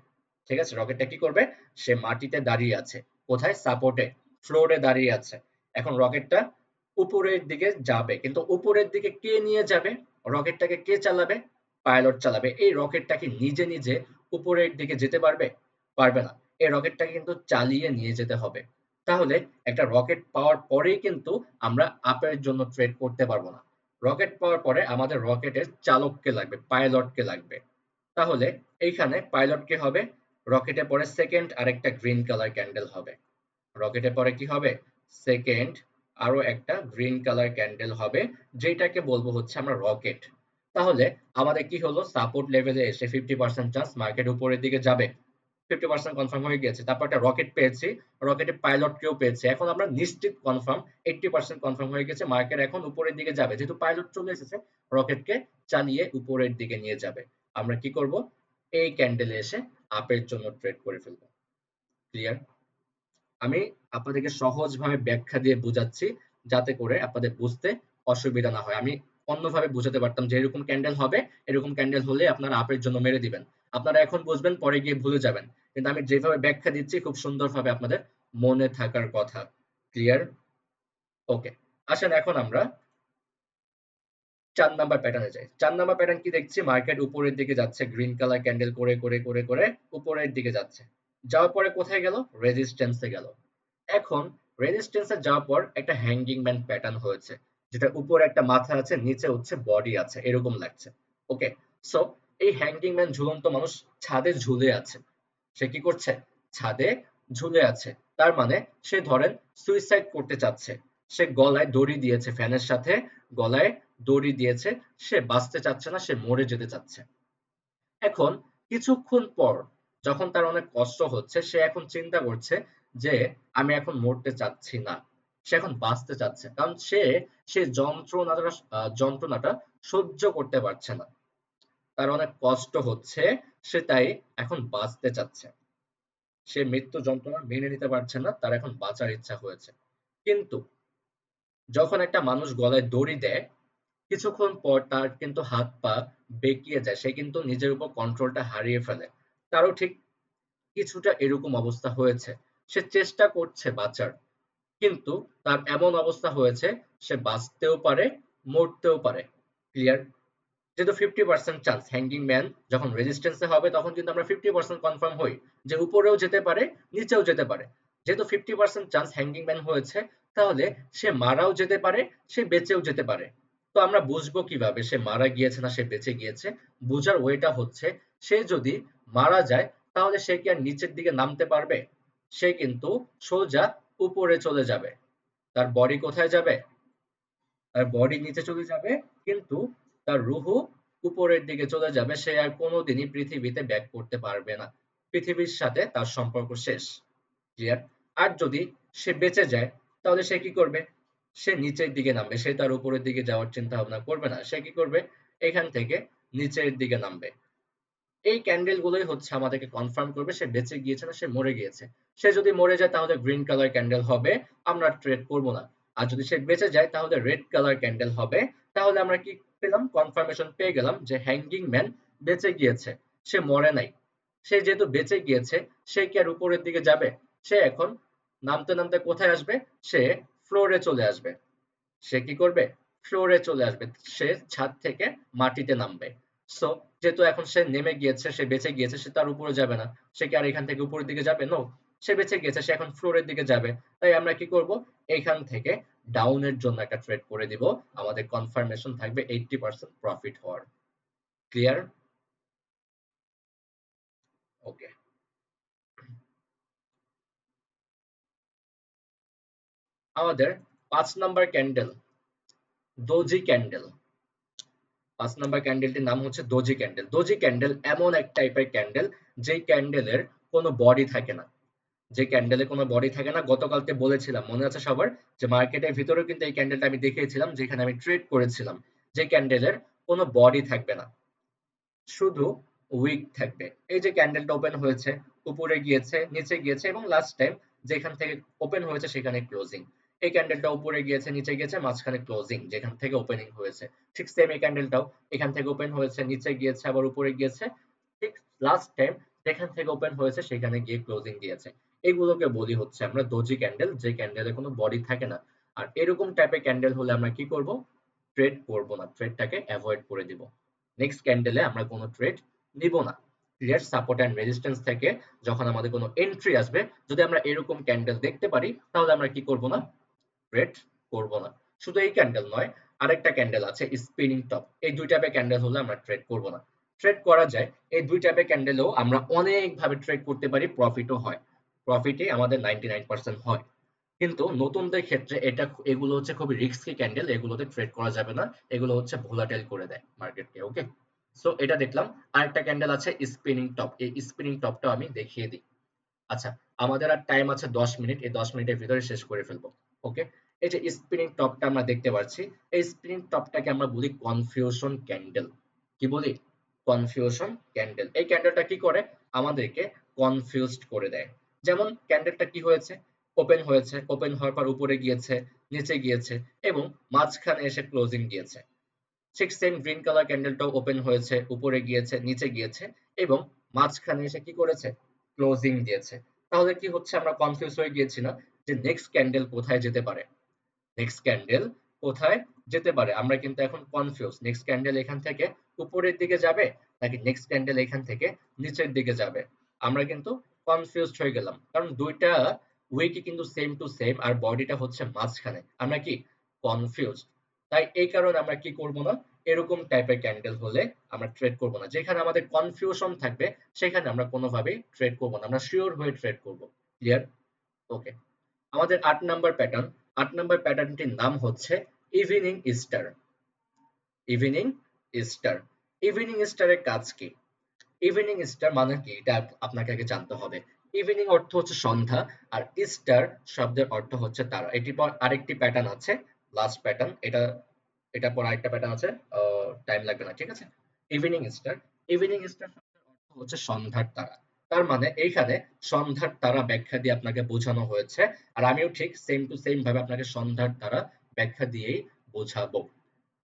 ঠিক আছে? রকেটটা কি করবে? সে মাটিতে দাঁড়িয়ে আছে। কোথায়? সাপোর্টে, ফ্লোরে দাঁড়িয়ে আছে। এখন রকেটটা উপরের দিকে যাবে, কিন্তু উপরের দিকে কে নিয়ে যাবে? রকেটটাকে কে চালাবে? পাইলট চালাবে। এই রকেটটা কি নিজে নিজে উপরের দিকে যেতে পারবে? পারবে না। এই রকেটটাকে কিন্তু চালিয়ে নিয়ে যেতে হবে। তাহলে একটা রকেট পাওয়ার পরেই কিন্তু আমরা আপের জন্য ট্রেড করতে পারবো না। রকেট পাওয়ার পরে আমাদের রকেটের চালককে লাগবে, পাইলটকে লাগবে। তাহলে এইখানে পাইলট কে হবে? রকেটে পরে সেকেন্ড আরেকটা গ্রিন কালার ক্যান্ডেল হবে। রকেটে পরে কি হবে? সেকেন্ড আরো একটা গ্রিন কালার ক্যান্ডেল হবে, যেটাকে বলবো হচ্ছে আমরা রকেট। তাহলে আমাদের কি হলো? সাপোর্ট লেভেলে এসে 50% চান্স মার্কেট উপরের দিকে যাবে। 50% কনফার্ম হয়ে গেছে। তারপর একটা রকেট পেয়েছি, রকেটে পাইলট কেও পেয়েছি। এখন আমরা নিশ্চিত কনফার্ম, 80% কনফার্ম হয়ে গেছে মার্কেট এখন উপরের দিকে যাবে। যেহেতু পাইলট চলে এসেছে, রকেটকে চালিয়ে উপরের দিকে নিয়ে যাবে। আমরা কি করব? এই ক্যান্ডেলে এসে আপের জন্য ট্রেড করে ফেলবো। ক্লিয়ার? আমি আপনাদেরকে সহজভাবে ব্যাখ্যা দিয়ে বুঝাচ্ছি, যাতে করে আপনাদের বুঝতে অসুবিধা না হয়। আমি অন্যভাবে বুঝাতে পারতাম যে এরকম ক্যান্ডেল হবে, এরকম ক্যান্ডেল হলে আপনারা আপের জন্য মেরে দিবেন। আপনারা এখন বুঝবেন, পরে গিয়ে ভুলে যাবেন। কিন্তু আমি যেভাবে ব্যাখ্যা দিচ্ছি খুব সুন্দরভাবে আপনাদের মনে থাকার কথা। ক্লিয়ার? ওকে। আসেন এখন আমরা 4 নাম্বার প্যাটার্নে যাই। 4 নাম্বার প্যাটার্ন কি দেখছি? মার্কেট উপরের দিকে যাচ্ছে, গ্রিন কালার ক্যান্ডেল করে করে উপরের দিকে যাচ্ছে। যাওয়ার পরে কোথায় গেল? রেজিস্ট্যান্স এ গেল। এখন রেজিস্ট্যান্স এ যাওয়ার পর একটা হ্যাঙ্গিং ম্যান প্যাটার্ন হয়েছে, যেটা উপরে একটা মাথা আছে, নিচে হচ্ছে বডি আছে, এরকম লাগছে। ওকে? সো এই হ্যাঙ্গিং ম্যান ঝুলন্ত মানুষ ছাদে ঝুলে আছে। সে কি করছে? ছাদে ঝুলে আছে। তার মানে সে ধরেন সুইসাইড করতে চাচ্ছে। সে গলায় দড়ি দিয়েছে, ফ্যানের সাথে গলায় দড়ি দিয়েছে। সে বাঁচতে চাচ্ছে না, সে মরে যেতে চাচ্ছে। এখন কিছুক্ষণ পর যখন তার অনেক কষ্ট হচ্ছে, সে এখন চিন্তা করছে যে আমি এখন মরতে চাচ্ছি না। সে এখন বাঁচতে চাচ্ছে। কারণ সে সেই যন্ত্রণাটা সহ্য করতে পারছে না। তার অনেক কষ্ট হচ্ছে, সে তাই এখন বাঁচতে চাচ্ছে। সে মৃত্যু যন্ত্রণা মেনে নিতে পারছে না, তার এখন বাঁচার ইচ্ছা হয়েছে। কিন্তু যখন একটা মানুষ গলায় দড়ি দেয়, কিছুক্ষণ পর তার কিন্তু হাত পা বেঁকিয়ে যায়, সে কিন্তু নিজের উপর কন্ট্রোলটা হারিয়ে ফেলে। তারও ঠিক কিছুটা এরকম অবস্থা হয়েছে। সে চেষ্টা করছে বাঁচার, কিন্তু তার এমন অবস্থা হয়েছে সে বাঁচতেও পারে, মরতেও পারে। ক্লিয়ার? যেহেতু 50% চান্স, হ্যাঙ্গিং ম্যান যখন রেজিস্ট্যান্স এ হবে তখন কিন্তু আমরা 50% কনফার্ম হই যে উপরেও যেতে পারে, নিচেও যেতে পারে। যেহেতু 50% চান্স হ্যাঙ্গিং ম্যান হয়েছে, তাহলে সে মারাও যেতে পারে, সে বেঁচেও যেতে পারে। তো আমরা বুঝবো কিভাবে সে মারা গিয়েছে না সে বেঁচে গিয়েছে? বুঝার ওয়েটা হচ্ছে, সে যদি মারা যায় তাহলে সে কি আর নিচের দিকে নামতে পারবে? সে কিন্তু সোজা উপরে চলে যাবে। তার বডি কোথায় যাবে? তার বডি নিচে চলে যাবে, কিন্তু তার রুহু উপরের দিকে চলে যাবে। সে আর কোনোদিনই পৃথিবীতে ব্যাক করতে পারবে না। পৃথিবীর সাথে তার সম্পর্ক শেষ। ক্লিয়ার? আর যদি সে বেঁচে যায় তাহলে সে কি করবে? সে নিচের দিকে নামবে। সে তার উপরের দিকে যাওয়ার চিন্তা ভাবনা করবে না। সে কি করবে? এখান থেকে নিচের দিকে নামবে। এই ক্যান্ডেল গুলোই হচ্ছে আমাদেরকে কনফার্ম করবে সে বেঁচে গিয়েছে না সে মরে গিয়েছে। সে যদি মরে যায় তাহলে গ্রিন কালার ক্যান্ডেল হবে, আমরা ট্রেড করব না। আর যদি সে বেঁচে যায় তাহলে রেড কালার ক্যান্ডেল হবে। তাহলে আমরা কি পেলাম? কনফার্মেশন পেয়ে গেলাম যে হ্যাঙ্গিং ম্যান বেঁচে গিয়েছে, সে মরে নাই। সে যেহেতু বেঁচে গিয়েছে, সে কি আর উপরের দিকে যাবে? সে এখন নামতে নামতে কোথায় আসবে? সে ফ্লোরে চলে আসবে। সে কি করবে? ফ্লোরে চলে আসবে। সে ছাদ থেকে মাটিতে নামবে। সো যেহেতু এখন সে নেমে গিয়েছে, সে বেঁচে গিয়েছে, সে তার উপরে যাবে না। সে কি আর এখান থেকে উপরের দিকে যাবে? নো। সে বেঁচে গিয়েছে, সে এখন ফ্লোরের দিকে যাবে। তাই আমরা কি করব? এইখান থেকে ডাউনের জন্য একটা ট্রেড করে দিব। আমাদের কনফার্মেশন থাকবে 80% প্রফিট হওয়ার। ক্লিয়ার? ওকে। আমাদের ৫ number candle, doji candle. ৫ number ক্যান্ডেলটির নাম হচ্ছে দোজি ক্যান্ডেল। দোজি ক্যান্ডেল এমন এক টাইপের ক্যান্ডেল যেই ক্যান্ডেলের কোনো বডি থাকে না। যে ক্যান্ডেলে কোনো বডি থাকে না, গতকালকে বলেছিলাম মনে আছে সবার? যে মার্কেটের ভিতরেও কিন্তু এই ক্যান্ডেলটা আমি দেখিয়েছিলাম যেখানে আমি ট্রেড করেছিলাম। যে ক্যান্ডেলের কোনো বডি থাকবে না, শুধু উইক থাকবে। এই যে ক্যান্ডেলটা ওপেন হয়েছে, উপরে গিয়েছে, নিচে গিয়েছে এবং লাস্ট টাইম যেখান থেকে ওপেন হয়েছে সেখানে ক্লোজিং। এই ক্যান্ডেলটা উপরে গিয়েছে, নিচে গিয়েছে, মাঝখানে ক্লোজিং যেখান থেকে ওপেনিং হয়েছে। ঠিক সেম এই ক্যান্ডেলটাও এখান থেকে ওপেন হয়েছে, নিচে গিয়েছে, আবার উপরে গিয়েছে। ঠিক লাস্ট টাইম যেখান থেকে ওপেন হয়েছে সেখানে গিয়ে ক্লোজিং দিয়েছে। এগুলোকে বলি হচ্ছে আমরা দোজি ক্যান্ডেল, যে ক্যান্ডেলে কোনো বডি থাকে না। আর এরকম টাইপের ক্যান্ডেল হলে আমরা কি করব? ট্রেড করব না, ট্রেডটাকে অ্যাভয়েড করে দিব। নেক্সট ক্যান্ডেলে আমরা কোনো ট্রেড নিব না। ক্লিয়ার? সাপোর্ট অ্যান্ড রেজিস্ট্যান্স থেকে যখন আমাদের কোনো এন্ট্রি আসবে, যদি আমরা এরকম ক্যান্ডেল দেখতে পারি তাহলে আমরা কি করব না? ট্রেড করব না। শুধু এই ক্যান্ডেল নয়, আরেকটা ক্যান্ডেল আছে স্পিনিং টপ। এই দুই টাইপের ক্যান্ডেল হলে আমরা ট্রেড করব না। ট্রেড করা যায়, এই দুই টাইপের ক্যান্ডেলেও আমরা অনেকভাবে ট্রেড করতে পারি, প্রফিটও হয়। প্রফিটে আমাদের 99% হয়। কিন্তু নতুনদের ক্ষেত্রে এগুলো হচ্ছে খুবই রিস্কি ক্যান্ডেল, এগুলোতে ট্রেড করা যাবে না। এগুলো হচ্ছে ভোলাটাইল করে দেয় মার্কেটকে। ওকে, সো এটা দেখলাম। আরেকটা ক্যান্ডেল আছে স্পিনিং টপ, এই স্পিনিং টপটাও আমি দেখিয়ে দিই। আচ্ছা, আমাদের আর টাইম আছে 10 মিনিট, এই 10 মিনিটের ভিতরে শেষ করে ফেলবো। ওকে, এই যে স্পিনিং টপটা আমরা দেখতে পাচ্ছি, এই স্পিনিং টপটাকে আমরা বলি কনফিউশন ক্যান্ডেল। কি বলি? Confusion candle. এই ক্যান্ডেলটা কি করে? আমাদেরকে কনফিউজড করে দেয়। যেমন ক্যান্ডেলটা কি হয়েছে? ওপেন হয়েছে, ওপেন হওয়ার পর উপরে গিয়েছে, নিচে গিয়েছে এবং মাঝখানে এসে ক্লোজিং দিয়েছে। ঠিক সেম গ্রিন কালার ক্যান্ডেলটাও ওপেন হয়েছে, উপরে গিয়েছে, নিচে গিয়েছে এবং মাঝখানে এসে কি করেছে? ক্লোজিং দিয়েছে। তাহলে কি হচ্ছে? আমরা কনফিউজ হয়ে গিয়েছি না যে নেক্সট ক্যান্ডেল কোথায় যেতে পারে? নেক্সট ক্যান্ডেল কোথায় যেতে পারে? আমরা কিন্তু এখন কনফিউজ। নেক্সট ক্যান্ডেল এখান থেকে উপরের দিকে যাবে নাকি নেক্সট ক্যান্ডেল এখান থেকে নিচের দিকে যাবে? আমরা কিন্তু কনফিউজড হয়ে গেলাম। কারণ দুইটা উইকই কিন্তু সেম টু সেম আর বডিটা হচ্ছে মাঝখানে। আমরা কি কনফিউজড? তাই এই কারণে আমরা কি করব না? এরকম টাইপের ক্যান্ডেল হলে আমরা ট্রেড করব না। যেখানে আমাদের কনফিউশন থাকবে সেখানে আমরা কোনোভাবেই ট্রেড করব না। আমরা সিওর হয়ে ট্রেড করব। ক্লিয়ার? ওকে। আমাদের ৮ নাম্বার প্যাটার্ন। ৮ নাম্বার প্যাটার্নটির নাম হচ্ছে evening star. Evening star. Evening স্টারের কাজ কি? ইভিনিং স্টার মানে কি এটা আপনাকে আগে জানতে হবে। ইভিনিং অর্থ হচ্ছে সন্ধ্যা আর স্টার শব্দের অর্থ হচ্ছে তারা। এটির পর আরেকটি প্যাটার্ন আছে, লাস্ট প্যাটার্ন। এটা পর আরেকটা প্যাটার্ন আছে, টাইম লাগবে না, ঠিক আছে? Evening star. ইভিনিং স্টার শব্দের অর্থ হচ্ছে সন্ধ্যার তারা। তার মানে এইখানে সন্ধ্যার তারা ব্যাখ্যা দিয়ে আপনাকে বোঝানো হয়েছে। আর আমিও ঠিক সেম টু সেম ভাবে আপনাকে সন্ধ্যার তারা ব্যাখ্যা দিয়েই বোঝাবো।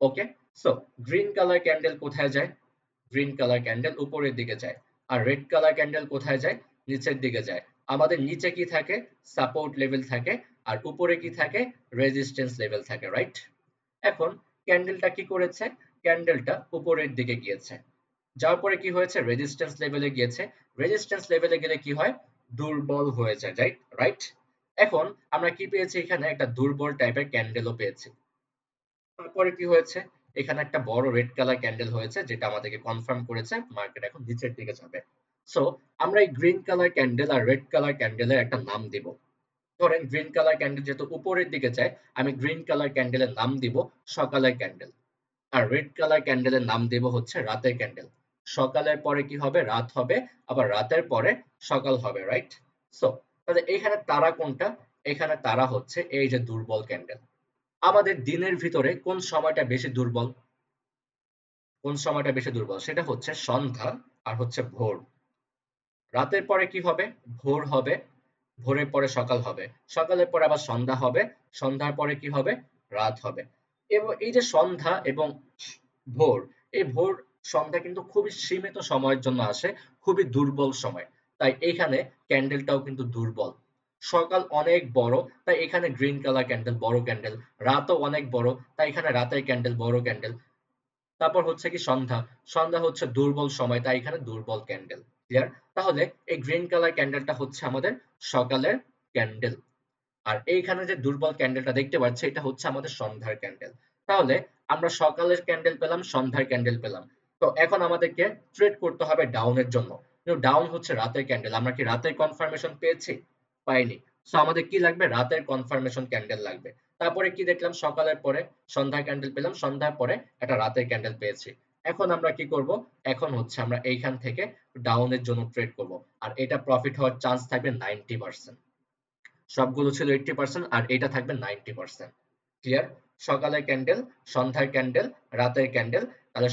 ওকে, সো গ্রিন কালার ক্যান্ডেল কোথায় যায়? গ্রিন কালার ক্যান্ডেল উপরের দিকে যায়। আর রেড কালার ক্যান্ডেল কোথায় যায়? নিচের দিকে যায়। আমাদের নিচে কি থাকে? সাপোর্ট লেভেল থাকে। আর উপরে কি থাকে? রেজিস্ট্যান্স লেভেল থাকে, রাইট? এখন ক্যান্ডেলটা কি করেছে? ক্যান্ডেলটা উপরের দিকে গিয়েছে। যাওয়ার পরে কি হয়েছে? রেজিস্ট্যান্স লেভেলে গিয়েছে। রেজিস্ট্যান্স লেভেলে গেলে কি হয়? দুর্বল হয়ে যায়, রাইট? রাইট। এখন আমরা কি পেয়েছি? এখানে একটা দুর্বল টাইপের ক্যান্ডেলও পেয়েছি। তারপরে কি হয়েছে? এখানে একটা বড় রেড কালার ক্যান্ডেল হয়েছে যেটা আমাদেরকে কনফার্ম করেছে মার্কেট এখন নিচের দিকে যাবে। সো আমরা এই গ্রিন কালার ক্যান্ডেল আর রেড কালার ক্যান্ডেলের একটা নাম দিব। ধরেন গ্রিন কালার ক্যান্ডেল যেহেতু উপরের দিকে যায়, আমি গ্রিন কালার ক্যান্ডেলের নাম দিব সকালের ক্যান্ডেল। আর রেড কালার ক্যান্ডেলের নাম দেব হচ্ছে রাতের ক্যান্ডেল। সকালের পরে কি হবে? রাত হবে। আবার রাতের পরে সকাল হবে, রাইট? সো তাহলে এখানে তারা কোনটা? এখানে তারা হচ্ছে এই যে দুর্বল ক্যান্ডেল। আমাদের দিনের ভিতরে কোন সময়টা বেশি দুর্বল? কোন সময়টা বেশি দুর্বল? সেটা হচ্ছে সন্ধ্যা আর হচ্ছে ভোর। রাতের পরে কি হবে? ভোর হবে, ভোরের পরে সকাল হবে, সকালের পরে আবার সন্ধ্যা হবে, সন্ধ্যার পরে কি হবে? রাত হবে। এবং এই যে সন্ধ্যা এবং ভোর, এই ভোর সন্ধ্যা কিন্তু খুবই সীমিত সময়ের জন্য আসে, খুবই দুর্বল সময়। তাই এইখানে ক্যান্ডেলটাও কিন্তু দুর্বল। সকাল অনেক বড়, তাই এখানে গ্রিন কালার ক্যান্ডেল, বড় ক্যান্ডেল। রাতও অনেক বড়, তাই এখানে রাতের ক্যান্ডেল, বড় ক্যান্ডেল। তারপর হচ্ছে কি সন্ধ্যা, সন্ধ্যা হচ্ছে দুর্বল সময়, তাই এখানে দুর্বল ক্যান্ডেল। ক্লিয়ার? তাহলে এই গ্রিন কালার ক্যান্ডেলটা হচ্ছে আমাদের সকালের ক্যান্ডেল, আর এইখানে যে দুর্বল ক্যান্ডেলটা দেখতে পাচ্ছি এটা হচ্ছে আমাদের সন্ধ্যার ক্যান্ডেল। তাহলে আমরা সকালের ক্যান্ডেল পেলাম, সন্ধ্যার ক্যান্ডেল পেলাম। তো এখন আমাদেরকে ট্রেড করতে হবে ডাউনের জন্য। ডাউন হচ্ছে রাতের ক্যান্ডেল, আমরা কি রাতের কনফার্মেশন পেয়েছি? পাইনি। সো আমাদের কি লাগবে? রাতের কনফার্মেশন ক্যান্ডেল লাগবে। তারপরে কি দেখলাম? সকালের পরে সন্ধ্যার ক্যান্ডেল পেলাম, সন্ধ্যার পরে একটা রাতের ক্যান্ডেল পেয়েছি। এখন আমরা কি করব? এখন হচ্ছে আমরা এইখান থেকে ডাউনের জন্য ট্রেড করব, আর এটা প্রফিট হওয়ার চান্স থাকবে 90%। সবগুলো ছিল 80% আর এটা থাকবে 90%। ক্লিয়ার? সকালের ক্যান্ডেল, সন্ধ্যার ক্যান্ডেল, রাতের ক্যান্ডেল। তাহলে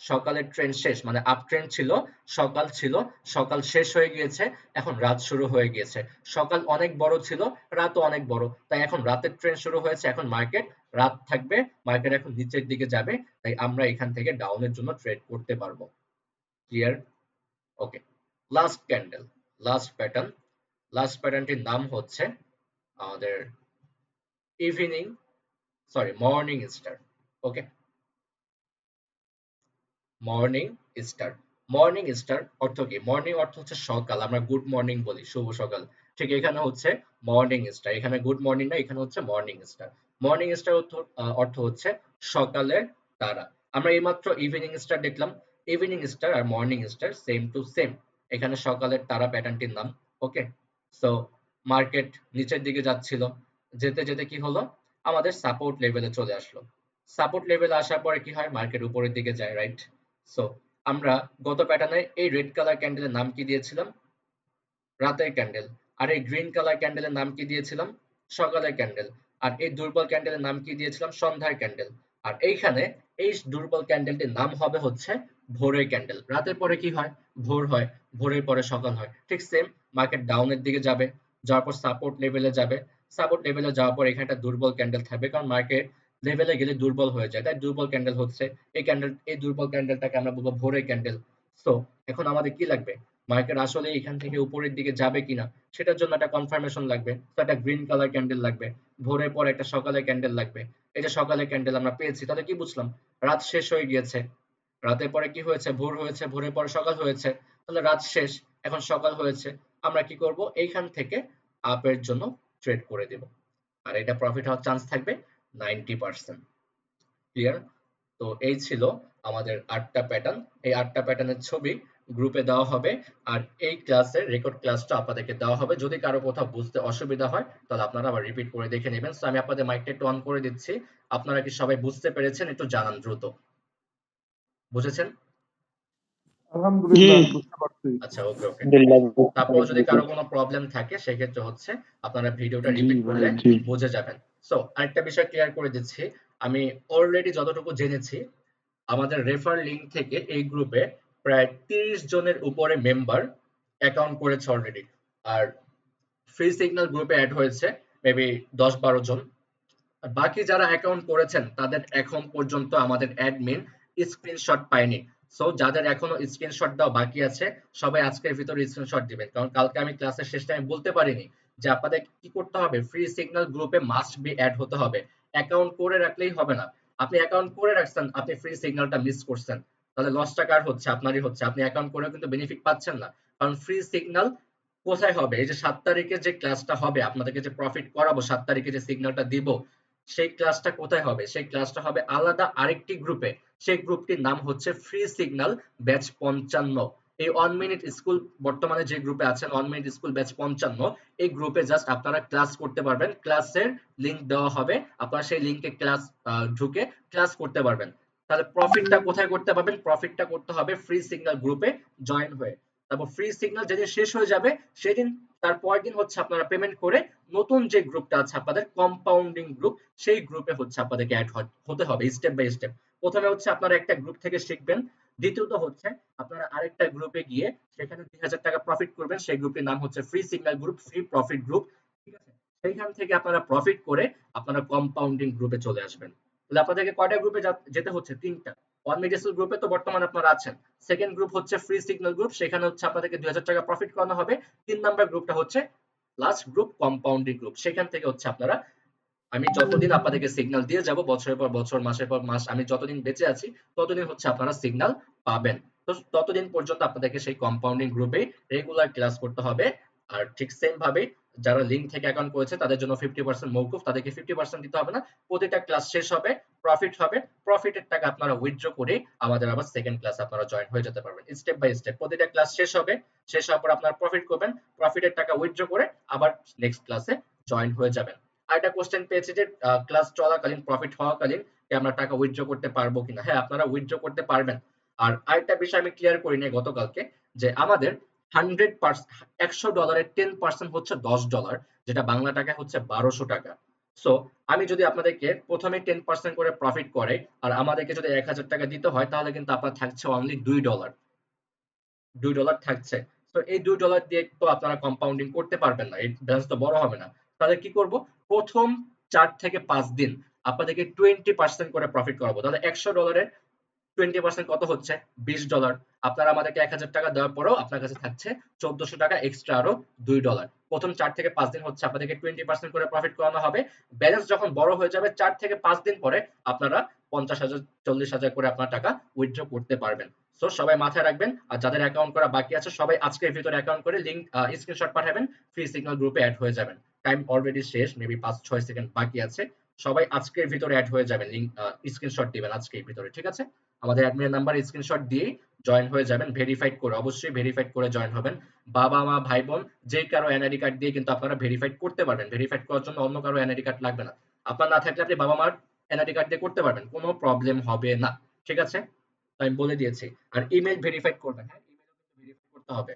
সকালের ট্রেন্ড শেষ, মানে আপ ট্রেন্ড ছিল, সকাল ছিল, সকাল শেষ হয়ে গিয়েছে, এখন রাত শুরু হয়ে গিয়েছে। সকাল অনেক বড় ছিল, রাতও অনেক বড়, তাই এখন রাতের ট্রেন্ড শুরু হয়েছে, এখন মার্কেট রাত থাকবে, মার্কেট এখন নিচের দিকে যাবে, তাই আমরা এখান থেকে ডাউনের জন্য ট্রেড করতে পারবো। Clear? Okay. Last candle, last pattern, last প্যাটার্নটির নাম হচ্ছে আমাদের evening, sorry, morning star. Okay, morning star. Morning star অর্থ কি? মর্নিং অর্থ হচ্ছে সকাল, আমরা গুড মর্নিং বলি, শুভ সকাল। ঠিক এখানে হচ্ছে মর্নিং স্টার, এখানে গুড মর্নিং না, এখানে হচ্ছে মর্নিং স্টার। মর্নিং স্টার অর্থ হচ্ছে সকালের তারা। আমরা এইমাত্র ইভিনিং স্টার দেখলাম, ইভিনিং স্টার আর morning star same to same. এখানে সকালের তারা প্যাটার্নটির নাম। ওকে, সো মার্কেট নিচের দিকে যাচ্ছিল, যেতে যেতে কি হলো? আমাদের সাপোর্ট লেভেলে চলে আসলো। সাপোর্ট লেভেলে আসার পরে কি হয়? মার্কেট উপরের দিকে যায়, রাইট? সো আমরা গত প্যাটার্নে এই রেড কালার ক্যান্ডেলের নাম কি দিয়েছিলাম? রাতের ক্যান্ডেল। আর এই গ্রিন কালার ক্যান্ডেলের নাম কি দিয়েছিলাম? সকালের ক্যান্ডেল। আর এই দুর্বল ক্যান্ডেলের নাম কি দিয়েছিলাম? সন্ধ্যার ক্যান্ডেল। আর এইখানে এই দুর্বল ক্যান্ডেলটির নাম হবে হচ্ছে ভোরের ক্যান্ডেল। রাতের পরে কি হয়? ভোর হয়, ভোরের পরে সকাল হয়। ঠিক সেম, মার্কেট ডাউনের দিকে যাবে, যাওয়ার পর সাপোর্ট লেভেলে যাবে, সাপোর্ট লেভেলে যাওয়ার পর এখানে একটা দুর্বল ক্যান্ডেল থাকবে, কারণ মার্কেট লেভেলে গেলে দুর্বল হয়ে যায়, তাই দুর্বল ক্যান্ডেল হচ্ছে এই দুর্বল ক্যান্ডেলটাকে আমরা বলবো ভোরের ক্যান্ডেল। সো এখন আমাদের কি লাগবে? মার্কেট আসলে এখান থেকে উপরের দিকে যাবে কিনা সেটার জন্য একটা কনফার্মেশন লাগবে, তো একটা গ্রিন কালার ক্যান্ডেল লাগবে, ভোরের পর একটা সকালের ক্যান্ডেল লাগবে। এই যে সকালের ক্যান্ডেল আমরা পেয়েছি, তাহলে কি বুঝলাম? রাত শেষ হয়ে গিয়েছে, রাতের পরে কি হয়েছে? ভোর হয়েছে, ভোরের পরে সকাল হয়েছে, তাহলে রাত শেষ, এখন সকাল হয়েছে। আমরা কি করব? এইখান থেকে আপের জন্য ট্রেড করে দেব, আর এটা প্রফিট হওয়ার চান্স থাকবে 90%। ক্লিয়ার? তো এই ছিল আমাদের 8টা প্যাটার্ন। এই 8টা প্যাটার্নের ছবি গ্রুপে দেওয়া হবে, আর এই ক্লাসের রেকর্ড ক্লাসটা আপনাদেরকে দেওয়া হবে। যদি কারো কোথাও বুঝতে অসুবিধা হয় তাহলে আপনারা আবার রিপিট করে দেখে নেবেন। সো আমি আপনাদের মাইকটা একটু অন করে দিচ্ছি। আপনারা কি সবাই বুঝতে পেরেছেন? একটু জানান দ্রুত। বুঝেছেন? জি, আলহামদুলিল্লাহ বুঝতে পারছি। আচ্ছা, ওকে ওকে। আলহামদুলিল্লাহ বুঝতে তারপর যদি পেরেছি। কারো কোনো প্রবলেম থাকে সেক্ষেত্রে হচ্ছে আপনারা ভিডিওটা জি রিপিট ভাই, করলে জি। বুঝে যাবেন। সো আরেকটা বিষয় ক্লিয়ার করে দিচ্ছি, আমি অলরেডি যতটুকু জেনেছি আমাদের রেফার লিংক থেকে এই গ্রুপে প্রায় 30 জনের উপরে মেম্বার অ্যাকাউন্ট করেছে অলরেডি, আর ফ্রি সিগন্যাল গ্রুপে অ্যাড হয়েছে মেবি 10-12 জন। আর বাকি যারা অ্যাকাউন্ট করেছেন তাদের এখন পর্যন্ত আমাদের অ্যাডমিন স্ক্রিনশট পায়নি। সো যাদের এখনো স্ক্রিনশট দেওয়া বাকি আছে সবাই আজকের ভিতরে স্ক্রিনশট দিবেন, কারণ কালকে আমি ক্লাসের শেষ টাইমে বলতে পারিনি যে আপনাদের কি করতে হবে, ফ্রি সিগন্যাল গ্রুপে মাস্ট বি অ্যাড হতে হবে। অ্যাকাউন্ট করে রাখলেই হবে না, আপনি অ্যাকাউন্ট করে রাখছেন, আপনি ফ্রি সিগন্যালটা মিস করছেন, তাহলে লসটা কার হচ্ছে? আপনারই হচ্ছে। আপনি অ্যাকাউন্ট করেও কিন্তু বেনিফিট পাচ্ছেন না, কারণ ফ্রি সিগন্যাল কোথায় হবে? এই যে 7 তারিখে যে ক্লাসটা হবে, আপনাদেরকে যে প্রফিট করাবো, 7 তারিখে যে সিগন্যালটা দিব, সেই ক্লাসটা কোথায় হবে? সেই ক্লাসটা হবে আলাদা আরেকটি গ্রুপে। সেই গ্রুপটির নাম হচ্ছে ফ্রি সিগন্যাল ব্যাচ 55। এই 1 মিনিট স্কুল বর্তমানে যে গ্রুপে আছেন, 1 মিনিট স্কুল ব্যাচ 55, এই গ্রুপে জাস্ট আপনারা ক্লাস করতে পারবেন। ক্লাসের লিংক দেওয়া হবে, আপনারা সেই লিংকে ক্লাস ঢুকে ক্লাস করতে পারবেন। তাহলে প্রফিটটা কোথায় করতে পারবেন? প্রফিটটা করতে হবে ফ্রি সিগন্যাল গ্রুপে জয়েন হয়ে। তারপর ফ্রি সিগন্যাল যেদিন শেষ হয়ে যাবে সেদিন, তার পরের দিন হচ্ছে আপনারা পেমেন্ট করে নতুন যে গ্রুপটা আছে আপনাদের কম্পাউন্ডিং গ্রুপ, সেই গ্রুপে হচ্ছে আপনাদেরকে অ্যাড হতে হবে স্টেপ বাই স্টেপ। প্রথমে হচ্ছে আপনারা একটা গ্রুপ থেকে শিখবেন, দ্বিতীয়ত হচ্ছে আপনারা আরেকটা গ্রুপে গিয়ে সেখানে ২০০০ টাকা প্রফিট করবেন, সেই গ্রুপটির নাম হচ্ছে free signal group, free profit group. ঠিক আছে, সেইখান থেকে আপনারা প্রফিট করে আপনারা কম্পাউন্ডিং গ্রুপে চলে আসবেন। তাহলে আপনাদেরকে কয়টা গ্রুপে যেতে হচ্ছে? তিনটা। ওয়ান মেডিসেল গ্রুপে তো বর্তমানে আপনারা আছেন। সেকেন্ড গ্রুপ হচ্ছে ফ্রি সিগন্যাল গ্রুপ, সেখানে হচ্ছে আপনাদেরকে ২০০০ টাকা প্রফিট করানো হবে। ৩ নাম্বার গ্রুপটা হচ্ছে লাস্ট গ্রুপ, কম্পাউন্ডিং গ্রুপ, সেখান থেকে হচ্ছে আপনারা, আমি যতদিন আপনাদেরকে সিগন্যাল দিয়ে যাব, বছরের পর বছর, মাসের পর মাস, আমি যতদিন বেঁচে আছি ততদিন হচ্ছে আপনারা সিগন্যাল পাবেন। তো ততদিন পর্যন্ত আপনাদেরকে সেই কম্পাউন্ডিং গ্রুপে রেগুলার ক্লাস করতে হবে। আর ঠিক সেম ভাবে যারা লিঙ্ক থেকে অ্যাকাউন্ট করেছে তাদের জন্য 50% মওকুফ, তাদেরকে 50% দিতে হবে না। প্রতিটা ক্লাস শেষ হবে, প্রফিট হবে, প্রফিটের টাকা আপনারা উইথড্র করে আমাদের আবার সেকেন্ড ক্লাস আপনারা জয়েন হয়ে যেতে পারবেন। স্টেপ বাই স্টেপ প্রতিটা ক্লাস শেষ হবে, শেষ হওয়ার পর আপনারা প্রফিট করবেন, প্রফিটের টাকা উইথড্র করে আবার নেক্সট ক্লাসে জয়েন হয়ে যাবেন। আরেকটা কোশ্চেন পেয়েছি যে ক্লাস চলাকালীন, প্রফিট হওয়াকালীন আমরা টাকা উইথড্র করতে পারবো কিনা। হ্যাঁ, আপনারা উইথড্র করতে পারবেন। আর আরেকটা বিষয় আমি ক্লিয়ার করি নাই গতকালকে, যে আমাদের 100%, $100 10% হচ্ছে $10, যেটা বাংলা টাকায় হচ্ছে 1200 টাকা। সো আমি যদি আপনাদেরকে প্রথমে 10% করে প্রফিট করে আর আমাদেরকে যদি 1000 টাকা দিতে হয়, তাহলে কিন্তু আপনার থাকছে অনলি $2। $2 থাকছে। তো এই $2 দিয়ে তো আপনারা কম্পাউন্ডিং করতে পারবেন না, এই ব্যালেন্স তো বড় হবে না। তাহলে কি করব? প্রথম 4 থেকে 5 দিন আপনাদেরকে 20% করে প্রফিট করাবো। তাহলে $100 20% কত হচ্ছে? $20। আপনারা আমাদেরকে 1000 টাকা দেওয়ার পরেও আপনার কাছে থাকছে 1400 টাকা এক্সট্রা, আরো $2। প্রথম 4 থেকে 5 দিন হচ্ছে আপনাদেরকে 20% করে প্রফিট করানো হবে। ব্যালেন্স যখন বড় হয়ে যাবে 4 থেকে 5 দিন পরে আপনারা 50,000 40,000 করে আপনার টাকা উইথড্র করতে পারবেন। সো সবাই মাথায় রাখবেন, আর যাদের অ্যাকাউন্ট করা বাকি আছে সবাই আজকের ভিতরে অ্যাকাউন্ট করে লিংক স্ক্রিনশট পাঠাবেন, ফ্রি সিগন্যাল গ্রুপে অ্যাড হয়ে যাবেন। টাইম অলরেডি শেষ, মেবি 5-6 সেকেন্ড বাকি আছে। সবাই আজকের ভিতরে অ্যাড হয়ে যাবেন, লিংক স্ক্রিনশট দিবেন আজকের ভিতরে, ঠিক আছে? আমাদের অ্যাডমিনের নাম্বার স্ক্রিনশট দিয়ে জয়েন হয়ে যাবেন, ভেরিফাইড করে, অবশ্যই ভেরিফাইড করে জয়েন হবেন। বাবা মা ভাই বোন যে কারো এনআইডি কার্ড দিয়ে কিন্তু আপনারা ভেরিফাইড করতে পারবেন। ভেরিফাইড করার জন্য অন্য কারো এনআইডি কার্ড লাগবে না। আপনার না থাকলে আপনি বাবা মার এনআইডি কার্ড দিয়ে করতে পারবেন, কোনো প্রবলেম হবে না। ঠিক আছে, তো আমি বলে দিয়েছি। আর ইমেল ভেরিফাইড করবেন, হ্যাঁ, ইমেল ভেরিফাই করতে হবে।